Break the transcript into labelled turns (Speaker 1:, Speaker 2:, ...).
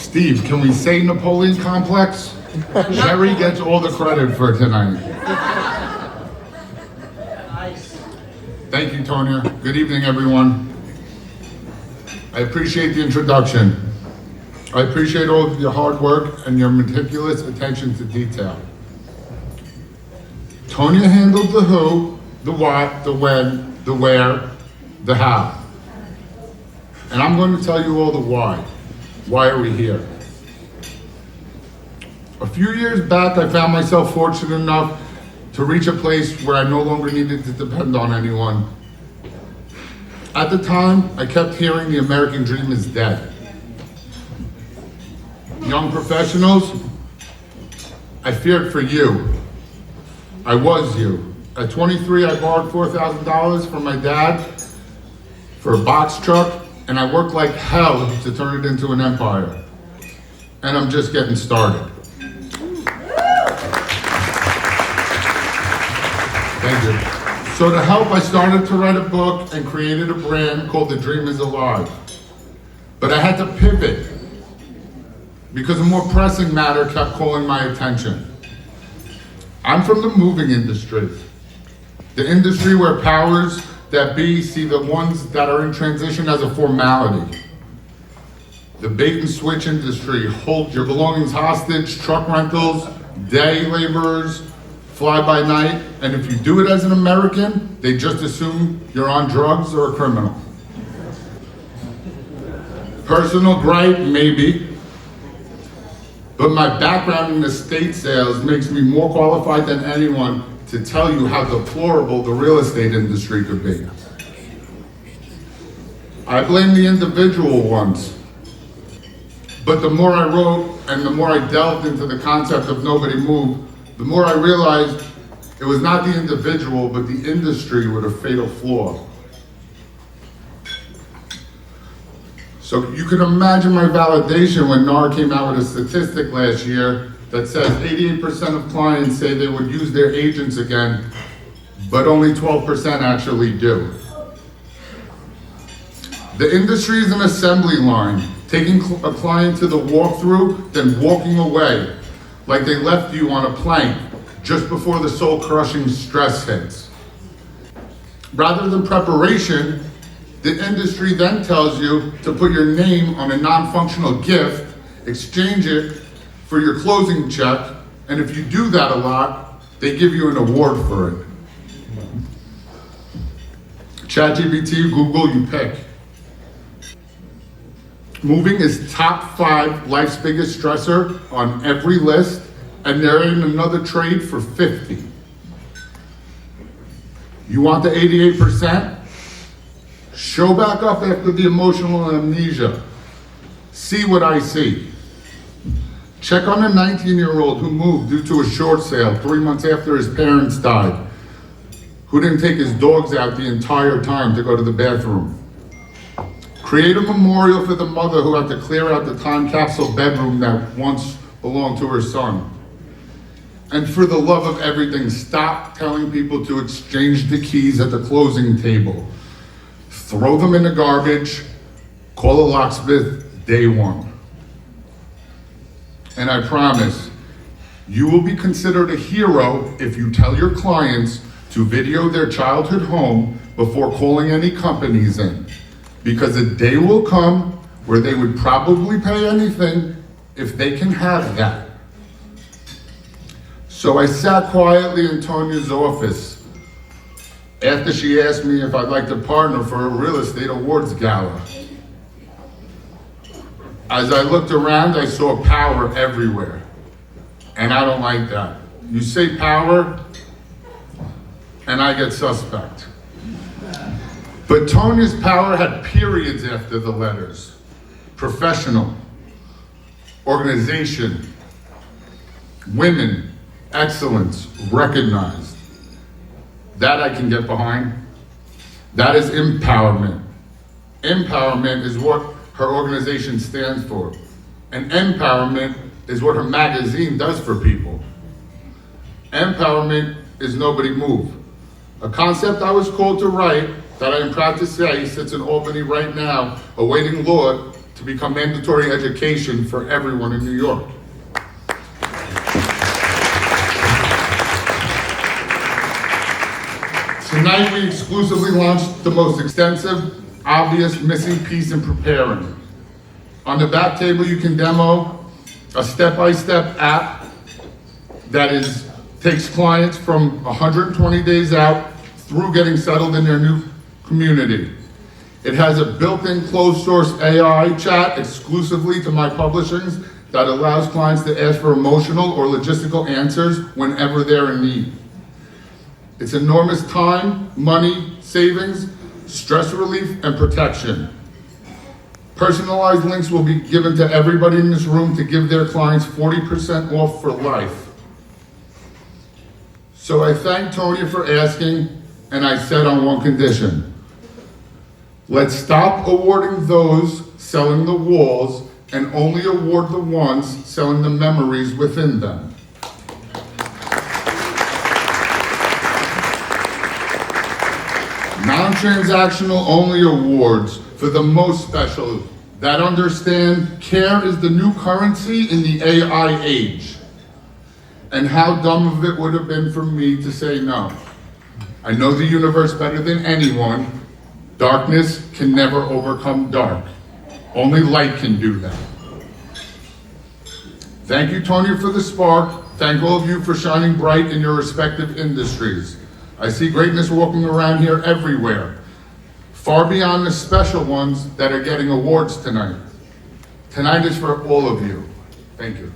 Speaker 1: Steve, can we say Napoleon Complex? Jerry gets all the credit for tonight. Thank you, Tonya. Good evening, everyone. I appreciate the introduction. I appreciate all of your hard work and your meticulous attention to detail. Tonya handled the who, the what, the when, the where, the how. And I'm going to tell you all the why. Why are we here? A few years back, I found myself fortunate enough to reach a place where I no longer needed to depend on anyone. At the time, I kept hearing the American dream is dead. Young professionals, I feared for you. I was you. At 23, I borrowed $4,000 from my dad for a box truck, and I worked like hell to turn it into an empire. And I'm just getting started. Thank you. So to help, I started to write a book and created a brand called The Dream is Alive. But I had to pivot because a more pressing matter kept calling my attention. I'm from the moving industry, the industry where powers that be see the ones that are in transition as a formality. The bait and switch industry, hold your belongings hostage, truck rentals, day laborers, fly by night, and if you do it as an American, they just assume you're on drugs or a criminal. Personal gripe, maybe, but my background in estate sales makes me more qualified than anyone to tell you how deplorable the real estate industry could be. I blame the individual ones, but the more I wrote and the more I delved into the concept of nobody moved, the more I realized it was not the individual, but the industry with a fatal flaw. So you can imagine my validation when NAR came out with a statistic last year that says 88% of clients say they would use their agents again, but only 12% actually do. The industry is an assembly line, taking a client to the walkthrough, then walking away, like they left you on a plank just before the soul-crushing stress hits. Rather than preparation, the industry then tells you to put your name on a non-functional gift, exchange it for your closing check, and if you do that a lot, they give you an award for it. ChatGPT, Google, you pick. Moving is top 5 life's biggest stressor on every list, and they're in another trade for 50. You want the 88%? Show back up after the emotional amnesia. See what I see. Check on a 19-year-old who moved due to a short sale 3 months after his parents died, who didn't take his dogs out the entire time to go to the bathroom. Create a memorial for the mother who had to clear out the time capsule bedroom that once belonged to her son. And for the love of everything, stop telling people to exchange the keys at the closing table. Throw them in the garbage, call a locksmith day one. And I promise, you will be considered a hero if you tell your clients to video their childhood home before calling any companies in. Because a day will come where they would probably pay anything if they can have that. So I sat quietly in Tonya's office after she asked me if I'd like to partner for a Real Estate Awards Gala. As I looked around, I saw power everywhere. And I don't like that. You say power, and I get suspect. But Tonya's power had periods after the letters. Professional, organization, women, excellence, recognized. That I can get behind. That is empowerment. Empowerment is what her organization stands for. And empowerment is what her magazine does for people. Empowerment is nobody move. A concept I was called to write that I am proud to say sits in Albany right now, awaiting law to become mandatory education for everyone in New York. Tonight, we exclusively launched the most extensive, obvious missing piece in preparing. On the back table, you can demo a step-by-step app that takes clients from 120 days out through getting settled in their new community. It has a built-in closed-source AI chat exclusively to my publishings that allows clients to ask for emotional or logistical answers whenever they're in need. It's enormous time, money, savings, stress relief, and protection. Personalized links will be given to everybody in this room to give their clients 40% off for life. So I thank Tonya for asking, and I said on one condition. Let's stop awarding those selling the walls and only award the ones selling the memories within them. Non-transactional only awards for the most special that understand care is the new currency in the AI age. And how dumb of it would have been for me to say no. I know the universe better than anyone. Darkness can never overcome dark. Only light can do that. Thank you, Tonya, for the spark. Thank all of you for shining bright in your respective industries. I see greatness walking around here everywhere, far beyond the special ones that are getting awards tonight. Tonight is for all of you. Thank you.